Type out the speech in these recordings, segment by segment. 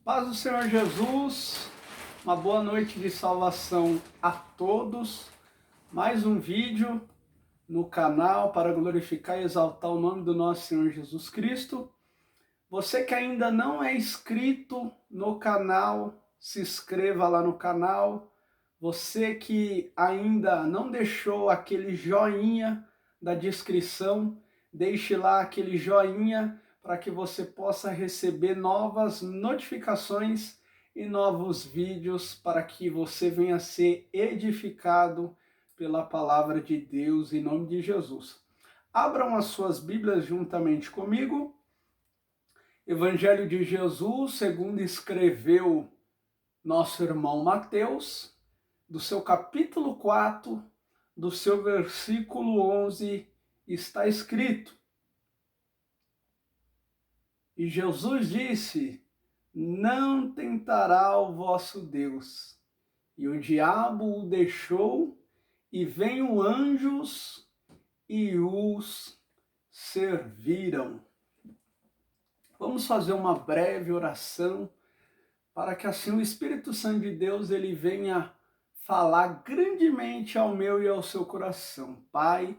Paz do Senhor Jesus, uma boa noite de salvação a todos. Mais um vídeo no canal para glorificar e exaltar o nome do nosso Senhor Jesus Cristo. Você que ainda não é inscrito no canal, se inscreva lá no canal. Você que ainda não deixou aquele joinha da descrição, deixe lá aquele joinha para que você possa receber novas notificações e novos vídeos para que você venha a ser edificado pela palavra de Deus em nome de Jesus. Abram as suas Bíblias juntamente comigo. Evangelho de Jesus, segundo escreveu nosso irmão Mateus, do seu capítulo 4, do seu versículo 11, está escrito: E Jesus disse: Não tentará o vosso Deus. E o diabo o deixou, e veio anjos e os serviram. Vamos fazer uma breve oração para que assim o Espírito Santo de Deus ele venha falar grandemente ao meu e ao seu coração. Pai,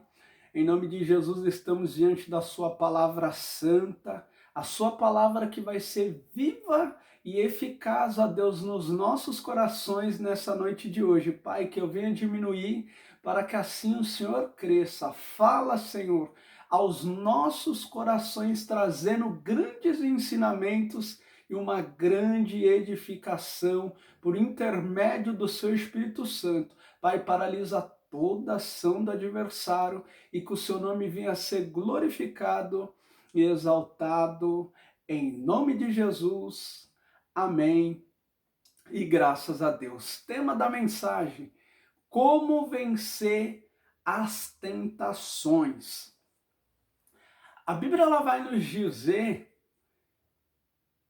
em nome de Jesus estamos diante da sua palavra santa, a sua palavra que vai ser viva e eficaz, ó Deus, nos nossos corações nessa noite de hoje. Pai, que eu venha diminuir para que assim o Senhor cresça. Fala, Senhor, aos nossos corações, trazendo grandes ensinamentos e uma grande edificação por intermédio do seu Espírito Santo. Pai, paralisa toda ação do adversário e que o seu nome venha a ser glorificado e exaltado em nome de Jesus. Amém. E graças a Deus. Tema da mensagem: como vencer as tentações. A Bíblia ela vai nos dizer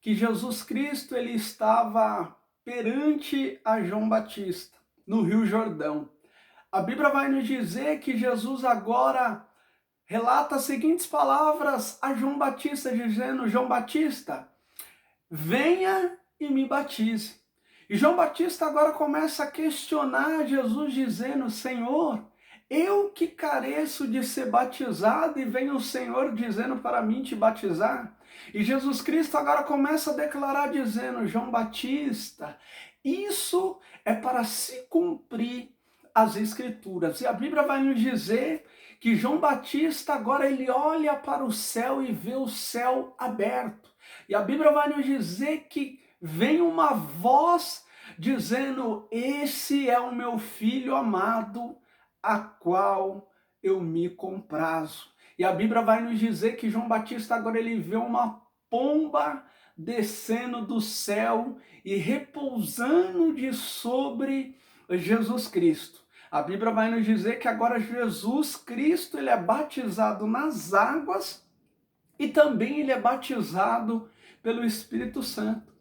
que Jesus Cristo ele estava perante a João Batista, no Rio Jordão. A Bíblia vai nos dizer que Jesus agora relata as seguintes palavras a João Batista, dizendo: João Batista, venha e me batize. E João Batista agora começa a questionar Jesus, dizendo: Senhor, eu que careço de ser batizado e vem o Senhor dizendo para mim te batizar? E Jesus Cristo agora começa a declarar dizendo: João Batista, isso é para se cumprir as Escrituras. E a Bíblia vai nos dizer que João Batista agora ele olha para o céu e vê o céu aberto. E a Bíblia vai nos dizer que vem uma voz dizendo: esse é o meu filho amado, a qual eu me comprazo. E a Bíblia vai nos dizer que João Batista agora ele vê uma pomba descendo do céu e repousando de sobre Jesus Cristo. A Bíblia vai nos dizer que agora Jesus Cristo ele é batizado nas águas e também ele é batizado pelo Espírito Santo.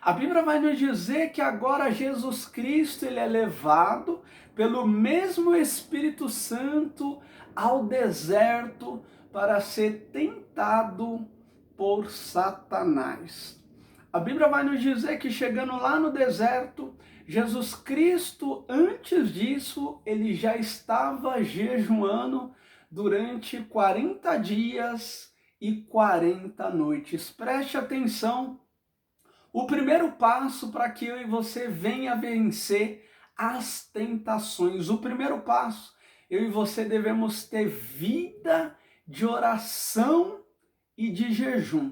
A Bíblia vai nos dizer que agora Jesus Cristo ele é levado pelo mesmo Espírito Santo ao deserto para ser tentado por Satanás. A Bíblia vai nos dizer que chegando lá no deserto, Jesus Cristo, antes disso, ele já estava jejuando durante 40 dias e 40 noites. Preste atenção. O primeiro passo para que eu e você venha vencer as tentações, o primeiro passo, eu e você devemos ter vida de oração e de jejum.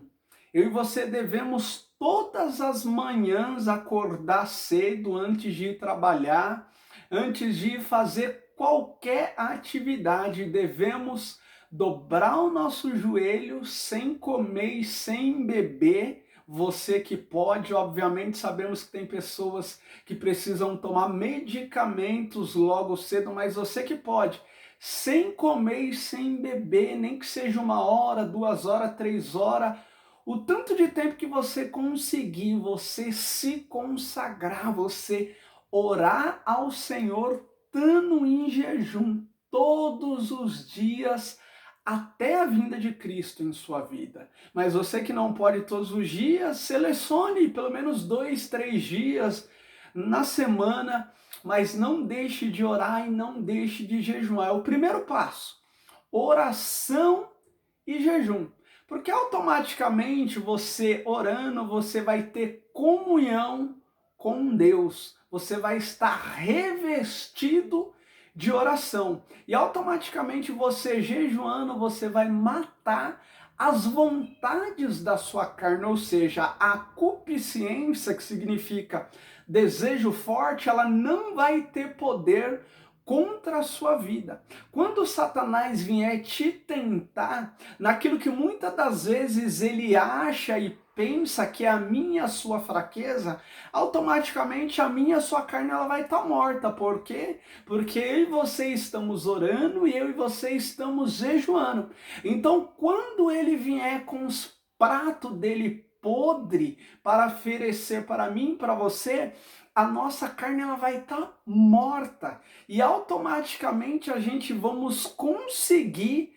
Eu e você devemos todas as manhãs acordar cedo antes de ir trabalhar, antes de fazer qualquer atividade. Devemos dobrar o nosso joelho sem comer e sem beber. Você que pode, obviamente sabemos que tem pessoas que precisam tomar medicamentos logo cedo, mas você que pode, sem comer e sem beber, nem que seja 1 hora, 2 horas, 3 horas, o tanto de tempo que você conseguir, você se consagrar, você orar ao Senhor, estando em jejum todos os dias, até a vinda de Cristo em sua vida. Mas você que não pode todos os dias, selecione pelo menos 2, 3 dias na semana, mas não deixe de orar e não deixe de jejuar. É o primeiro passo. Oração e jejum. Porque automaticamente você orando, você vai ter comunhão com Deus. Você vai estar revestido de oração. E automaticamente você jejuando, você vai matar as vontades da sua carne, ou seja, a concupiscência, que significa desejo forte, ela não vai ter poder contra a sua vida. Quando Satanás vier te tentar, naquilo que muitas das vezes ele acha e pensa que é a minha e a sua fraqueza, automaticamente a minha e a sua carne ela vai estar morta. Por quê? Porque eu e você estamos orando e eu e você estamos jejuando. Então, quando ele vier com os pratos dele podre para oferecer para mim e para você, a nossa carne ela vai estar morta e automaticamente a gente vamos conseguir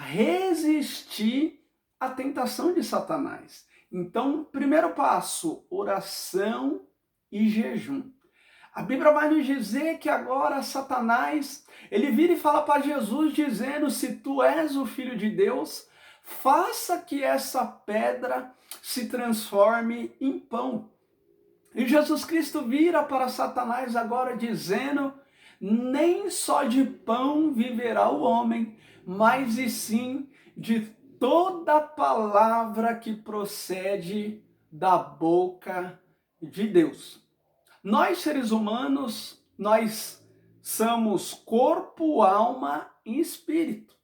resistir à tentação de Satanás. Então, primeiro passo, oração e jejum. A Bíblia vai nos dizer que agora Satanás, ele vira e fala para Jesus dizendo: se tu és o Filho de Deus, faça que essa pedra se transforme em pão. E Jesus Cristo vira para Satanás agora dizendo: nem só de pão viverá o homem, mas e sim de toda palavra que procede da boca de Deus. Nós, seres humanos, nós somos corpo, alma e espírito.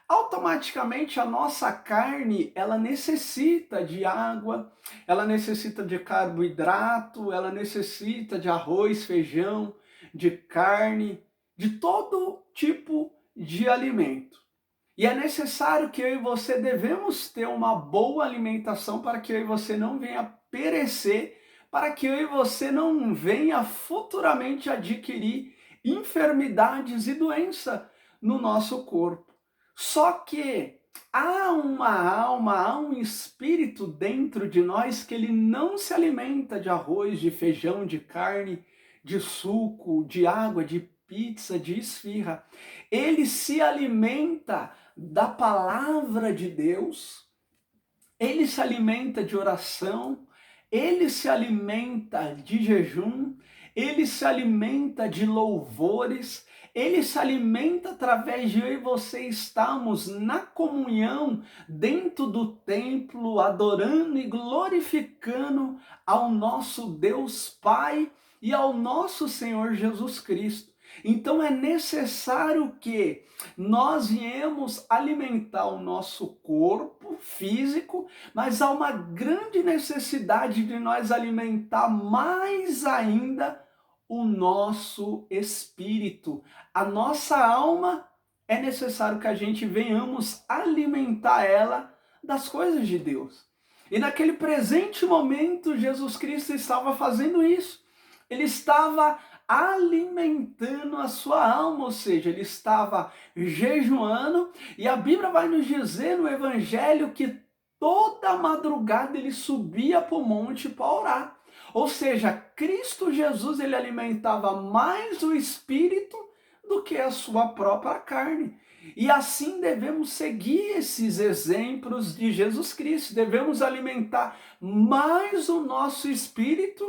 Automaticamente a nossa carne, ela necessita de água, ela necessita de carboidrato, ela necessita de arroz, feijão, de carne, de todo tipo de alimento. E é necessário que eu e você devemos ter uma boa alimentação para que eu e você não venha perecer, para que eu e você não venha futuramente adquirir enfermidades e doença no nosso corpo. Só que há uma alma, há um espírito dentro de nós que ele não se alimenta de arroz, de feijão, de carne, de suco, de água, de pizza, de esfirra. Ele se alimenta da palavra de Deus, ele se alimenta de oração, ele se alimenta de jejum, ele se alimenta de louvores, ele se alimenta através de eu e você estarmos na comunhão dentro do templo, adorando e glorificando ao nosso Deus Pai e ao nosso Senhor Jesus Cristo. Então é necessário que nós viemos alimentar o nosso corpo físico, mas há uma grande necessidade de nós alimentar mais ainda o nosso espírito. A nossa alma, é necessário que a gente venhamos alimentar ela das coisas de Deus. E naquele presente momento, Jesus Cristo estava fazendo isso. Ele estava alimentando a sua alma, ou seja, ele estava jejuando, e a Bíblia vai nos dizer no Evangelho que toda madrugada ele subia para o monte para orar. Ou seja, Cristo Jesus ele alimentava mais o espírito do que a sua própria carne. E assim devemos seguir esses exemplos de Jesus Cristo. Devemos alimentar mais o nosso espírito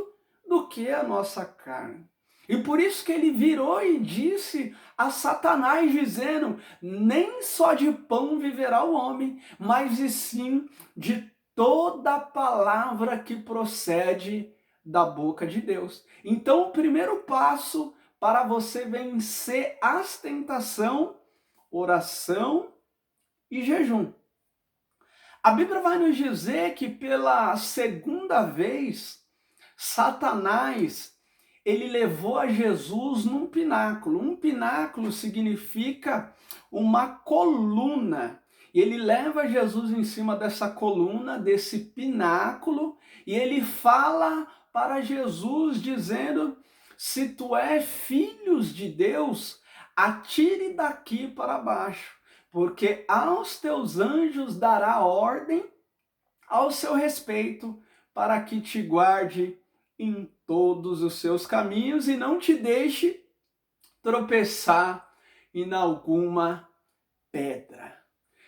do que a nossa carne. E por isso que ele virou e disse a Satanás, dizendo: nem só de pão viverá o homem, mas e sim de toda palavra que procede da boca de Deus. Então, o primeiro passo para você vencer as tentações, oração e jejum. A Bíblia vai nos dizer que pela segunda vez, Satanás, ele levou a Jesus num pináculo. Um pináculo significa uma coluna. E ele leva Jesus em cima dessa coluna, desse pináculo, e ele fala para Jesus dizendo: se tu és filhos de Deus, atire daqui para baixo. porque aos teus anjos dará ordem ao seu respeito, para que te guarde em todos os seus caminhos e não te deixe tropeçar em alguma pedra.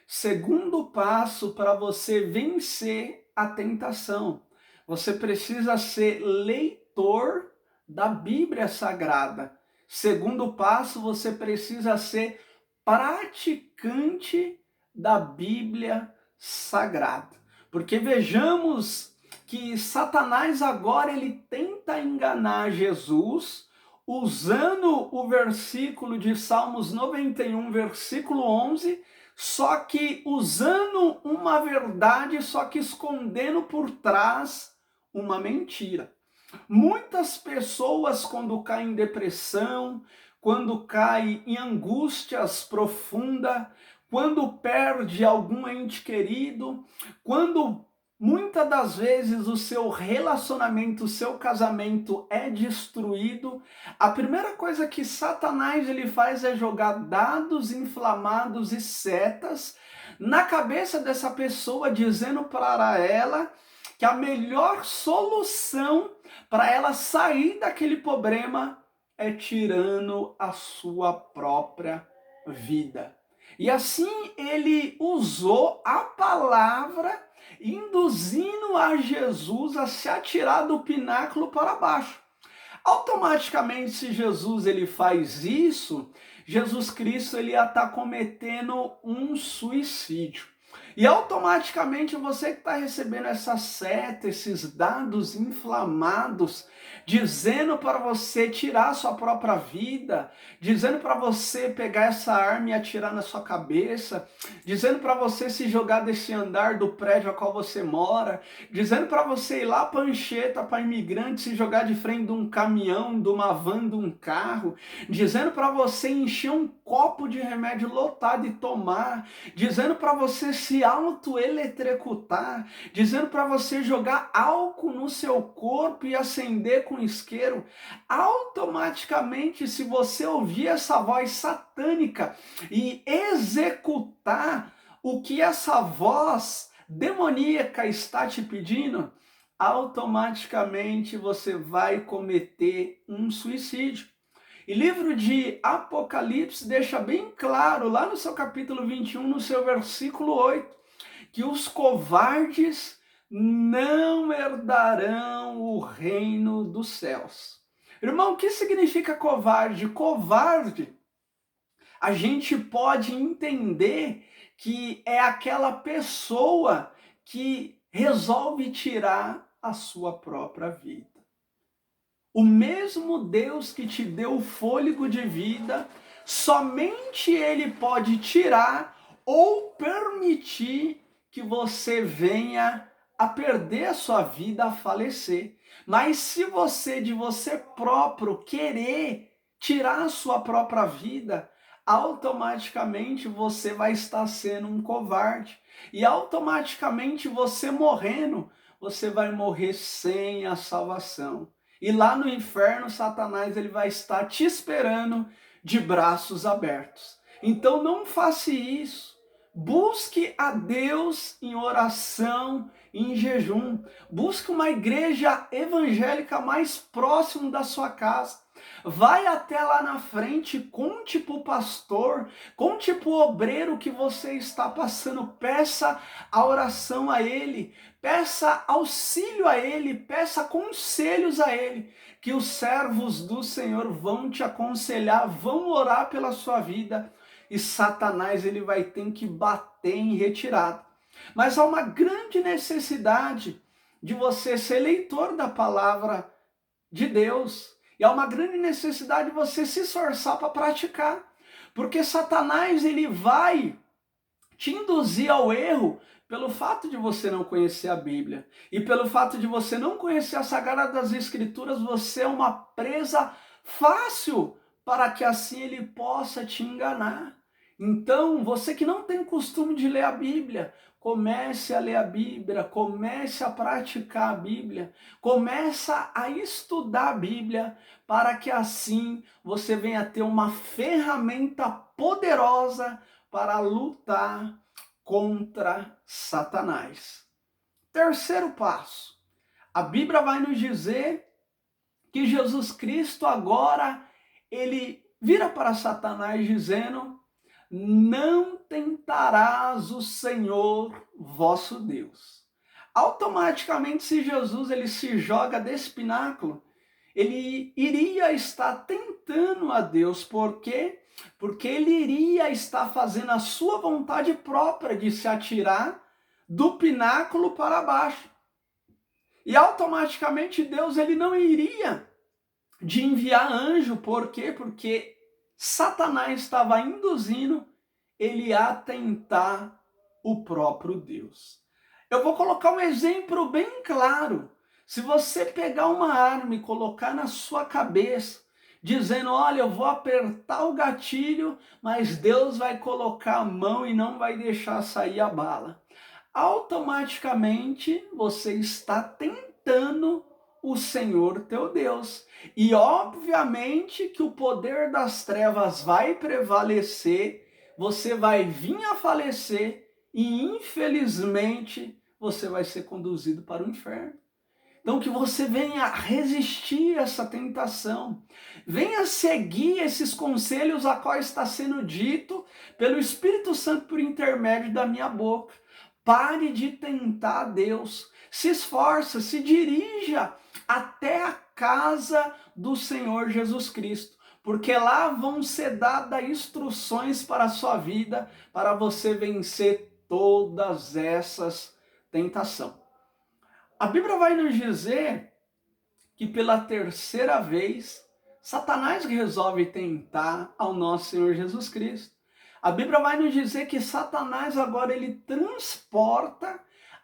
Segundo passo para você vencer a tentação, você precisa ser leitor da Bíblia Sagrada. Segundo passo, você precisa ser praticante da Bíblia Sagrada. Porque vejamos que Satanás agora ele tenta enganar Jesus usando o versículo de Salmos 91, versículo 11, só que usando uma verdade, só que escondendo por trás uma mentira. Muitas pessoas, quando caem em depressão, quando caem em angústias profundas, quando perde algum ente querido, quando muitas das vezes o seu relacionamento, o seu casamento é destruído, a primeira coisa que Satanás ele faz é jogar dados inflamados e setas na cabeça dessa pessoa, dizendo para ela que a melhor solução para ela sair daquele problema é tirando a sua própria vida. E assim ele usou a palavra, induzindo a Jesus a se atirar do pináculo para baixo. Automaticamente, se Jesus ele faz isso, Jesus Cristo ele ia estar cometendo um suicídio. E automaticamente você que está recebendo essa seta, esses dados inflamados, dizendo para você tirar a sua própria vida, dizendo para você pegar essa arma e atirar na sua cabeça, dizendo para você se jogar desse andar do prédio a qual você mora, dizendo para você ir lá para Anchieta, para imigrante, se jogar de frente de um caminhão, de uma van, de um carro, dizendo para você encher um copo de remédio lotado e tomar, dizendo para você se auto-eletrocutar, dizendo para você jogar álcool no seu corpo e acender com isqueiro. Automaticamente, se você ouvir essa voz satânica e executar o que essa voz demoníaca está te pedindo, automaticamente você vai cometer um suicídio. E livro de Apocalipse deixa bem claro, lá no seu capítulo 21, no seu versículo 8, que os covardes não herdarão o reino dos céus. Irmão, o que significa covarde? Covarde, a gente pode entender que é aquela pessoa que resolve tirar a sua própria vida. O mesmo Deus que te deu o fôlego de vida, somente Ele pode tirar ou permitir que você venha a perder a sua vida, a falecer. Mas se você, de você próprio, querer tirar a sua própria vida, automaticamente você vai estar sendo um covarde. E automaticamente você morrendo, você vai morrer sem a salvação. E lá no inferno, Satanás ele vai estar te esperando de braços abertos. Então não faça isso. Busque a Deus em oração, em jejum. Busque uma igreja evangélica mais próximo da sua casa. Vai até lá na frente, conte para o pastor, conte para o obreiro que você está passando, peça a oração a ele, peça auxílio a ele, peça conselhos a ele, que os servos do Senhor vão te aconselhar, vão orar pela sua vida, e Satanás ele vai ter que bater em retirada. Mas há uma grande necessidade de você ser leitor da palavra de Deus. E há uma grande necessidade de você se esforçar para praticar. Porque Satanás ele vai te induzir ao erro pelo fato de você não conhecer a Bíblia. E pelo fato de você não conhecer as Sagradas Escrituras, você é uma presa fácil para que assim ele possa te enganar. Então, você que não tem costume de ler a Bíblia, comece a ler a Bíblia, comece a praticar a Bíblia, comece a estudar a Bíblia, para que assim você venha ter uma ferramenta poderosa para lutar contra Satanás. Terceiro passo, a Bíblia vai nos dizer que Jesus Cristo agora, ele vira para Satanás dizendo: não tentarás o Senhor vosso Deus. Automaticamente, se Jesus ele se joga desse pináculo, ele iria estar tentando a Deus. Por quê? Porque ele iria estar fazendo a sua vontade própria de se atirar do pináculo para baixo. E automaticamente Deus ele não iria de enviar anjo. Por quê? Porque Satanás estava induzindo ele a tentar o próprio Deus. Eu vou colocar um exemplo bem claro. Se você pegar uma arma e colocar na sua cabeça, dizendo: olha, eu vou apertar o gatilho, mas Deus vai colocar a mão e não vai deixar sair a bala, automaticamente você está tentando o Senhor teu Deus. E obviamente que o poder das trevas vai prevalecer, você vai vir a falecer e infelizmente você vai ser conduzido para o inferno. Então que você venha resistir a essa tentação, venha seguir esses conselhos a qual está sendo dito pelo Espírito Santo por intermédio da minha boca. Pare de tentar Deus, se esforça, se dirija até a casa do Senhor Jesus Cristo, porque lá vão ser dadas instruções para a sua vida, para você vencer todas essas tentações. A Bíblia vai nos dizer que pela terceira vez, Satanás resolve tentar ao nosso Senhor Jesus Cristo. A Bíblia vai nos dizer que Satanás agora ele transporta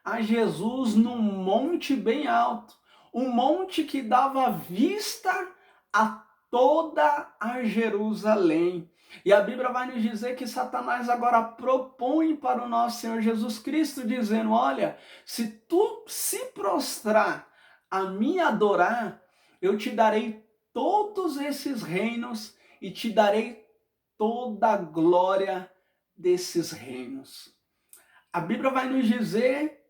a Jesus num monte bem alto, um monte que dava vista a toda a Jerusalém. E a Bíblia vai nos dizer que Satanás agora propõe para o nosso Senhor Jesus Cristo, dizendo: olha, se tu se prostrar a me adorar, eu te darei todos esses reinos e te darei toda a glória desses reinos. A Bíblia vai nos dizer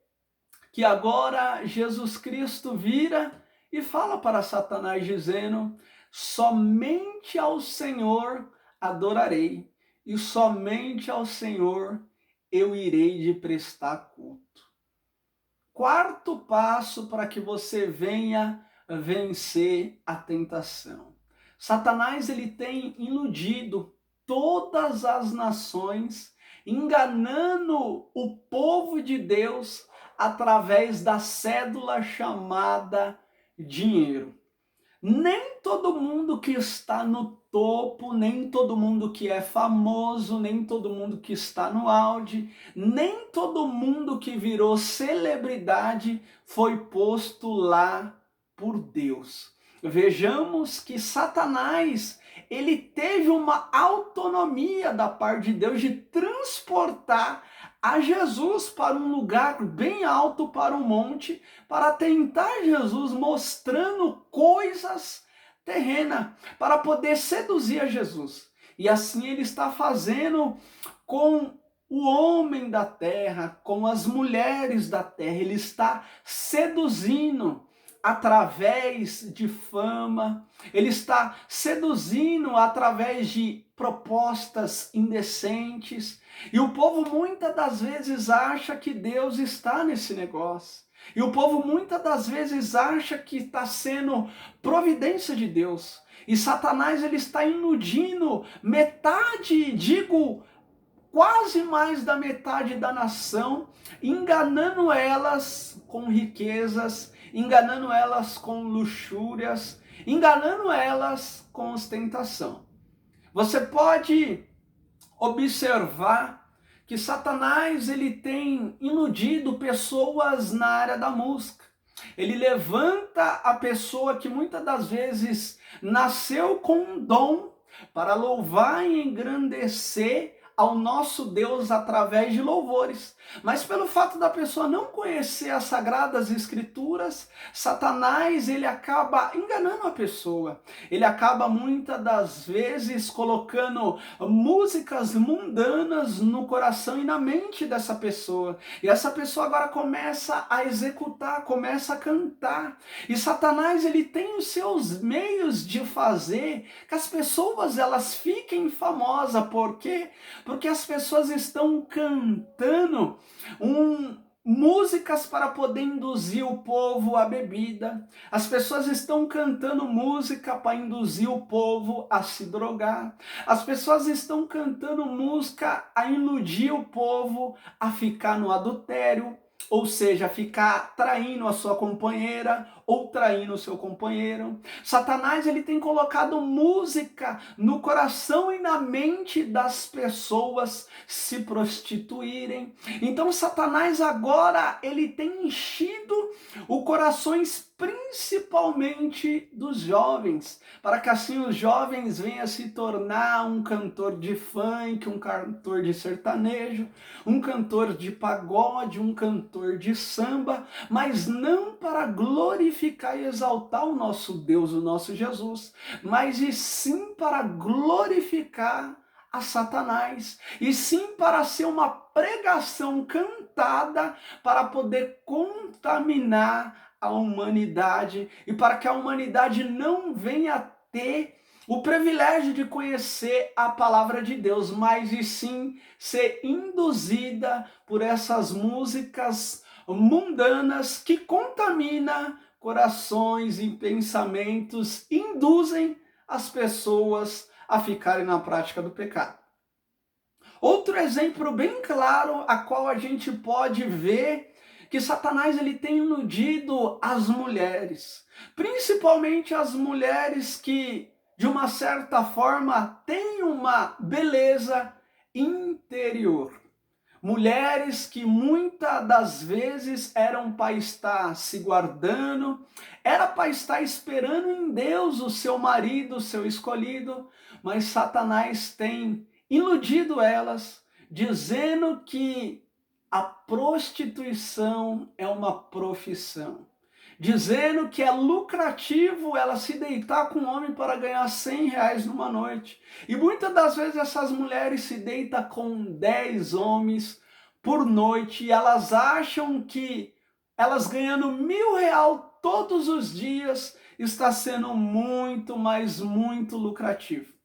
que agora Jesus Cristo vira e fala para Satanás dizendo: somente ao Senhor adorarei, e somente ao Senhor eu irei de prestar culto. Quarto passo para que você venha vencer a tentação. Satanás ele tem iludido todas as nações, enganando o povo de Deus através da cédula chamada dinheiro. Nem todo mundo que está no topo, nem todo mundo que é famoso, nem todo mundo que está no auge, nem todo mundo que virou celebridade foi posto lá por Deus. Vejamos que Satanás, ele teve uma autonomia da parte de Deus de transportar a Jesus para um lugar bem alto, para um monte, para tentar Jesus, mostrando coisas terrenas, para poder seduzir a Jesus. E assim ele está fazendo com o homem da terra, com as mulheres da terra. Ele está seduzindo através de fama, ele está seduzindo através de propostas indecentes. E o povo muitas das vezes acha que Deus está nesse negócio. E o povo muitas das vezes acha que está sendo providência de Deus. E Satanás ele está iludindo metade, digo, quase mais da metade da nação, enganando elas com riquezas, enganando elas com luxúrias, enganando elas com ostentação. Você pode observar que Satanás ele tem iludido pessoas na área da música. Ele levanta a pessoa que muitas das vezes nasceu com um dom para louvar e engrandecer ao nosso Deus através de louvores. Mas pelo fato da pessoa não conhecer as Sagradas Escrituras, Satanás ele acaba enganando a pessoa. Ele acaba muitas das vezes colocando músicas mundanas no coração e na mente dessa pessoa. E essa pessoa agora começa a executar, começa a cantar. E Satanás ele tem os seus meios de fazer que as pessoas elas fiquem famosas. Por quê? Porque as pessoas estão cantando músicas para poder induzir o povo à bebida. As pessoas estão cantando música para induzir o povo a se drogar. As pessoas estão cantando música a iludir o povo a ficar no adultério, ou seja, ficar traindo a sua companheira ou traindo o seu companheiro. Satanás ele tem colocado música no coração e na mente das pessoas se prostituírem. Então Satanás agora ele tem enchido os corações principalmente dos jovens, para que assim os jovens venham se tornar um cantor de funk, um cantor de sertanejo, um cantor de pagode, um cantor de samba, mas não para glorificar e exaltar o nosso Deus, o nosso Jesus, mas e sim para glorificar a Satanás, e sim para ser uma pregação cantada para poder contaminar a humanidade e para que a humanidade não venha ter o privilégio de conhecer a palavra de Deus, mas e sim ser induzida por essas músicas mundanas que contaminam corações e pensamentos, induzem as pessoas a ficarem na prática do pecado. Outro exemplo bem claro, a qual a gente pode ver que Satanás ele tem iludido as mulheres, principalmente as mulheres que, de uma certa forma, têm uma beleza interior. Mulheres que muitas das vezes eram para estar se guardando, era para estar esperando em Deus o seu marido, o seu escolhido, mas Satanás tem iludido elas, dizendo que a prostituição é uma profissão, dizendo que é lucrativo ela se deitar com um homem para ganhar R$100 numa noite. E muitas das vezes essas mulheres se deitam com 10 homens por noite e elas acham que elas ganhando R$1.000 todos os dias está sendo muito, mas muito lucrativo.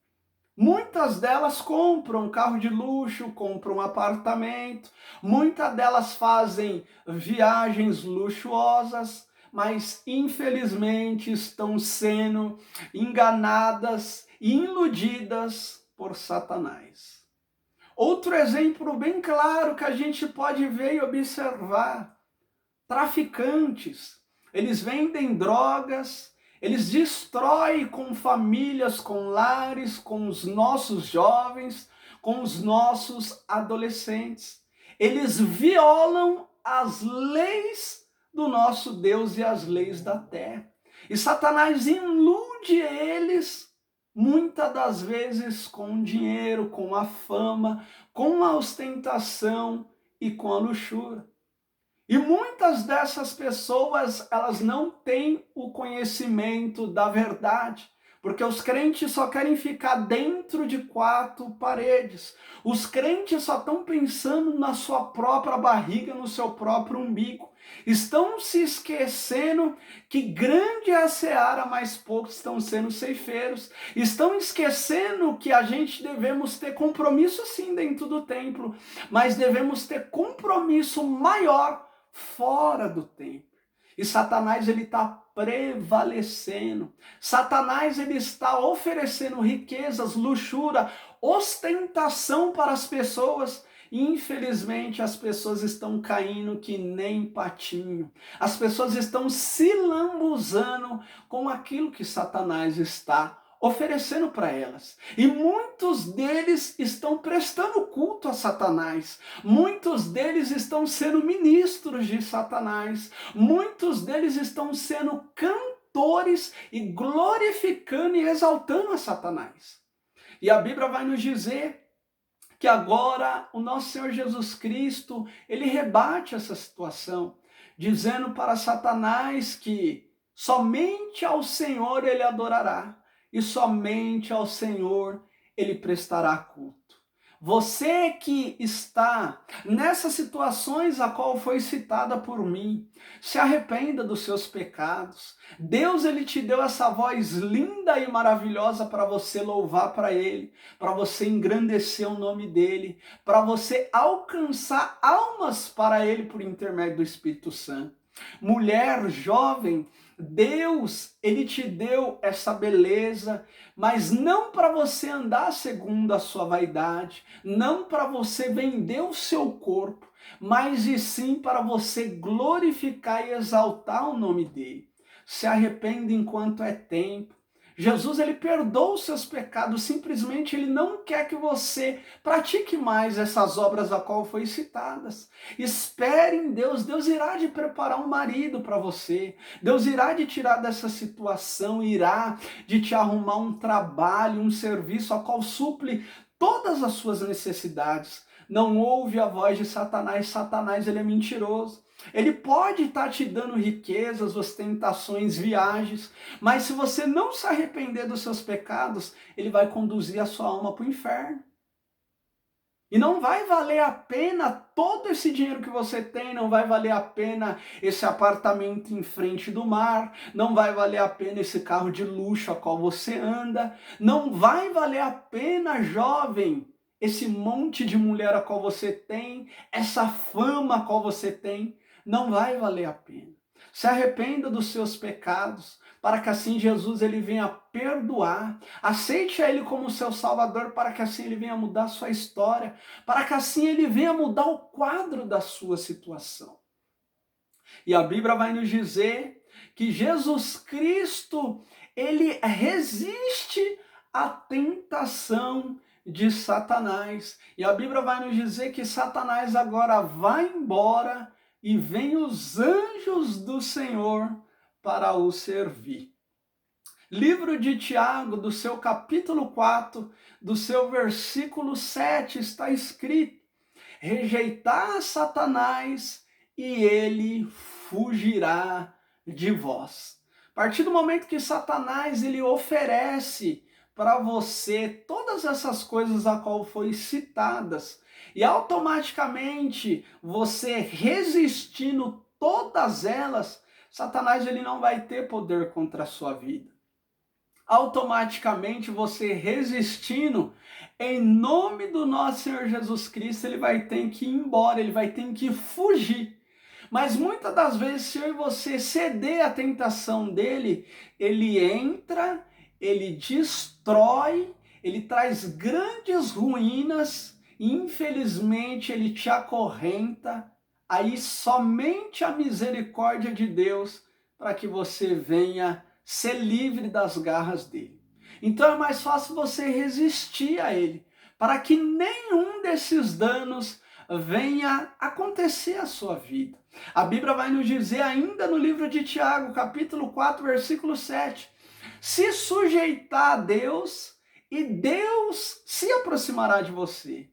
Muitas delas compram carro de luxo, compram apartamento, muitas delas fazem viagens luxuosas, mas infelizmente estão sendo enganadas e iludidas por Satanás. Outro exemplo bem claro que a gente pode ver e observar: traficantes, eles vendem drogas, eles destroem com famílias, com lares, com os nossos jovens, com os nossos adolescentes. Eles violam as leis do nosso Deus e as leis da terra. E Satanás ilude eles, muitas das vezes com dinheiro, com a fama, com a ostentação e com a luxúria. E muitas dessas pessoas, elas não têm o conhecimento da verdade, porque os crentes só querem ficar dentro de 4 paredes. Os crentes só estão pensando na sua própria barriga, no seu próprio umbigo. Estão se esquecendo que grande é a seara, mas poucos estão sendo ceifeiros. Estão esquecendo que a gente devemos ter compromisso sim dentro do templo, mas devemos ter compromisso maior fora do templo. E Satanás ele está prevalecendo. Satanás ele está oferecendo riquezas, luxúria, ostentação para as pessoas. E infelizmente as pessoas estão caindo que nem patinho. As pessoas estão se lambuzando com aquilo que Satanás está oferecendo para elas. E muitos deles estão prestando culto a Satanás. Muitos deles estão sendo ministros de Satanás. Muitos deles estão sendo cantores e glorificando e exaltando a Satanás. E a Bíblia vai nos dizer que agora o nosso Senhor Jesus Cristo, ele rebate essa situação, dizendo para Satanás que somente ao Senhor ele adorará e somente ao Senhor ele prestará culto. Você que está nessas situações a qual foi citada por mim, se arrependa dos seus pecados. Deus ele te deu essa voz linda e maravilhosa para você louvar para ele, para você engrandecer o nome dele, para você alcançar almas para ele por intermédio do Espírito Santo. Mulher jovem, Deus, ele te deu essa beleza, mas não para você andar segundo a sua vaidade, não para você vender o seu corpo, mas e sim para você glorificar e exaltar o nome dele. Se arrependa enquanto é tempo. Jesus ele perdoa os seus pecados, simplesmente ele não quer que você pratique mais essas obras a qual foi citadas. Espere em Deus, Deus irá de preparar um marido para você, Deus irá de tirar dessa situação, irá de te arrumar um trabalho, um serviço a qual suple todas as suas necessidades. Não ouve a voz de Satanás, Satanás ele é mentiroso. Ele pode estar te dando riquezas, ostentações, viagens, mas se você não se arrepender dos seus pecados, ele vai conduzir a sua alma para o inferno. E não vai valer a pena todo esse dinheiro que você tem, não vai valer a pena esse apartamento em frente do mar, não vai valer a pena esse carro de luxo a qual você anda, não vai valer a pena, jovem, esse monte de mulher a qual você tem, essa fama a qual você tem. Não vai valer a pena. Se arrependa dos seus pecados, para que assim Jesus ele venha perdoar. Aceite a ele como seu Salvador, para que assim ele venha mudar a sua história, para que assim ele venha mudar o quadro da sua situação. E a Bíblia vai nos dizer que Jesus Cristo, ele resiste à tentação de Satanás. E a Bíblia vai nos dizer que Satanás agora vai embora e vem os anjos do Senhor para o servir. Livro de Tiago, do seu capítulo 4, do seu versículo 7, está escrito: rejeitar Satanás e ele fugirá de vós. A partir do momento que Satanás ele oferece para você todas essas coisas a qual foi citadas, e automaticamente você resistindo todas elas, Satanás ele não vai ter poder contra a sua vida. Automaticamente você resistindo, em nome do nosso Senhor Jesus Cristo, ele vai ter que ir embora, ele vai ter que fugir. Mas muitas das vezes, se eu e você ceder à tentação dele, ele entra, ele destrói, ele traz grandes ruínas, e infelizmente ele te acorrenta, aí somente a misericórdia de Deus para que você venha ser livre das garras dele. Então é mais fácil você resistir a ele, para que nenhum desses danos venha acontecer à sua vida. A Bíblia vai nos dizer ainda no livro de Tiago, capítulo 4, versículo 7, se sujeitar a Deus e Deus se aproximará de você.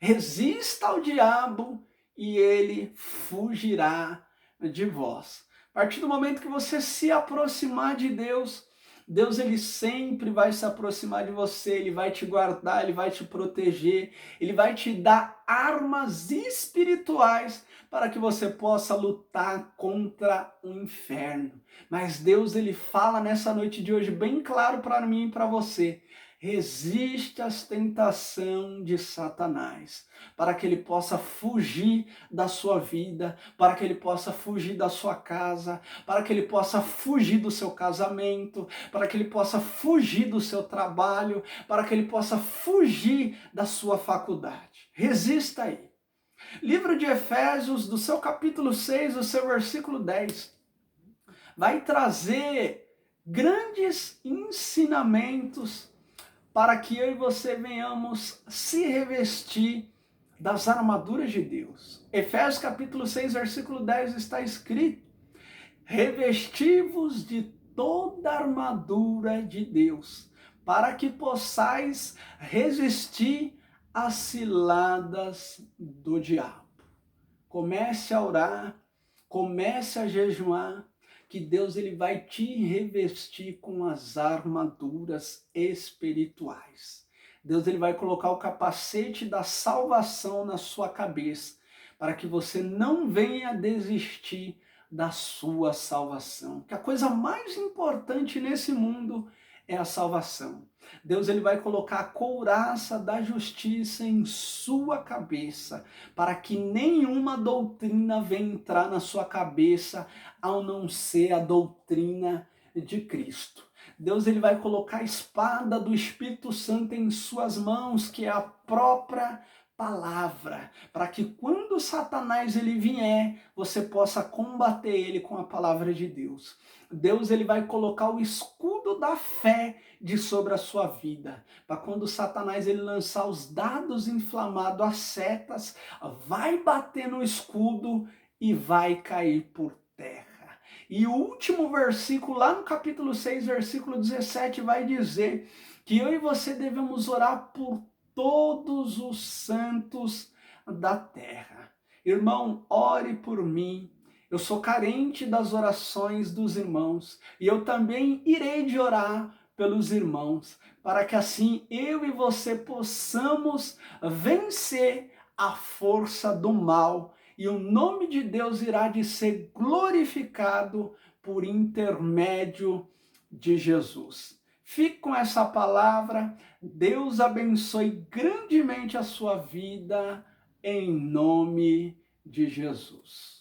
Resista ao diabo e ele fugirá de vós. A partir do momento que você se aproximar de Deus, Deus ele sempre vai se aproximar de você, ele vai te guardar, ele vai te proteger, ele vai te dar armas espirituais para que você possa lutar contra o inferno. Mas Deus ele fala nessa noite de hoje bem claro para mim e para você: resiste às tentações de Satanás, para que ele possa fugir da sua vida, para que ele possa fugir da sua casa, para que ele possa fugir do seu casamento, para que ele possa fugir do seu trabalho, para que ele possa fugir da sua faculdade. Resista aí. Livro de Efésios, do seu capítulo 6, do seu versículo 10, vai trazer grandes ensinamentos para que eu e você venhamos se revestir das armaduras de Deus. Efésios capítulo 6, versículo 10 está escrito: revesti-vos de toda a armadura de Deus, para que possais resistir as ciladas do diabo. Comece a orar, comece a jejuar, que Deus ele vai te revestir com as armaduras espirituais. Deus ele vai colocar o capacete da salvação na sua cabeça, para que você não venha desistir da sua salvação. Que a coisa mais importante nesse mundo é a salvação. Deus ele vai colocar a couraça da justiça em sua cabeça, para que nenhuma doutrina venha entrar na sua cabeça, ao não ser a doutrina de Cristo. Deus ele vai colocar a espada do Espírito Santo em suas mãos, que é a própria palavra, para que quando Satanás ele vier, você possa combater ele com a palavra de Deus. Deus ele vai colocar o escudo da fé de sobre a sua vida, para quando Satanás ele lançar os dardos inflamados, as setas, vai bater no escudo e vai cair por terra. E o último versículo, lá no capítulo 6, versículo 17, vai dizer que eu e você devemos orar por todos os santos da terra. Irmão, ore por mim. Eu sou carente das orações dos irmãos e eu também irei de orar pelos irmãos, para que assim eu e você possamos vencer a força do mal e o nome de Deus irá de ser glorificado por intermédio de Jesus. Fique com essa palavra. Deus abençoe grandemente a sua vida, em nome de Jesus.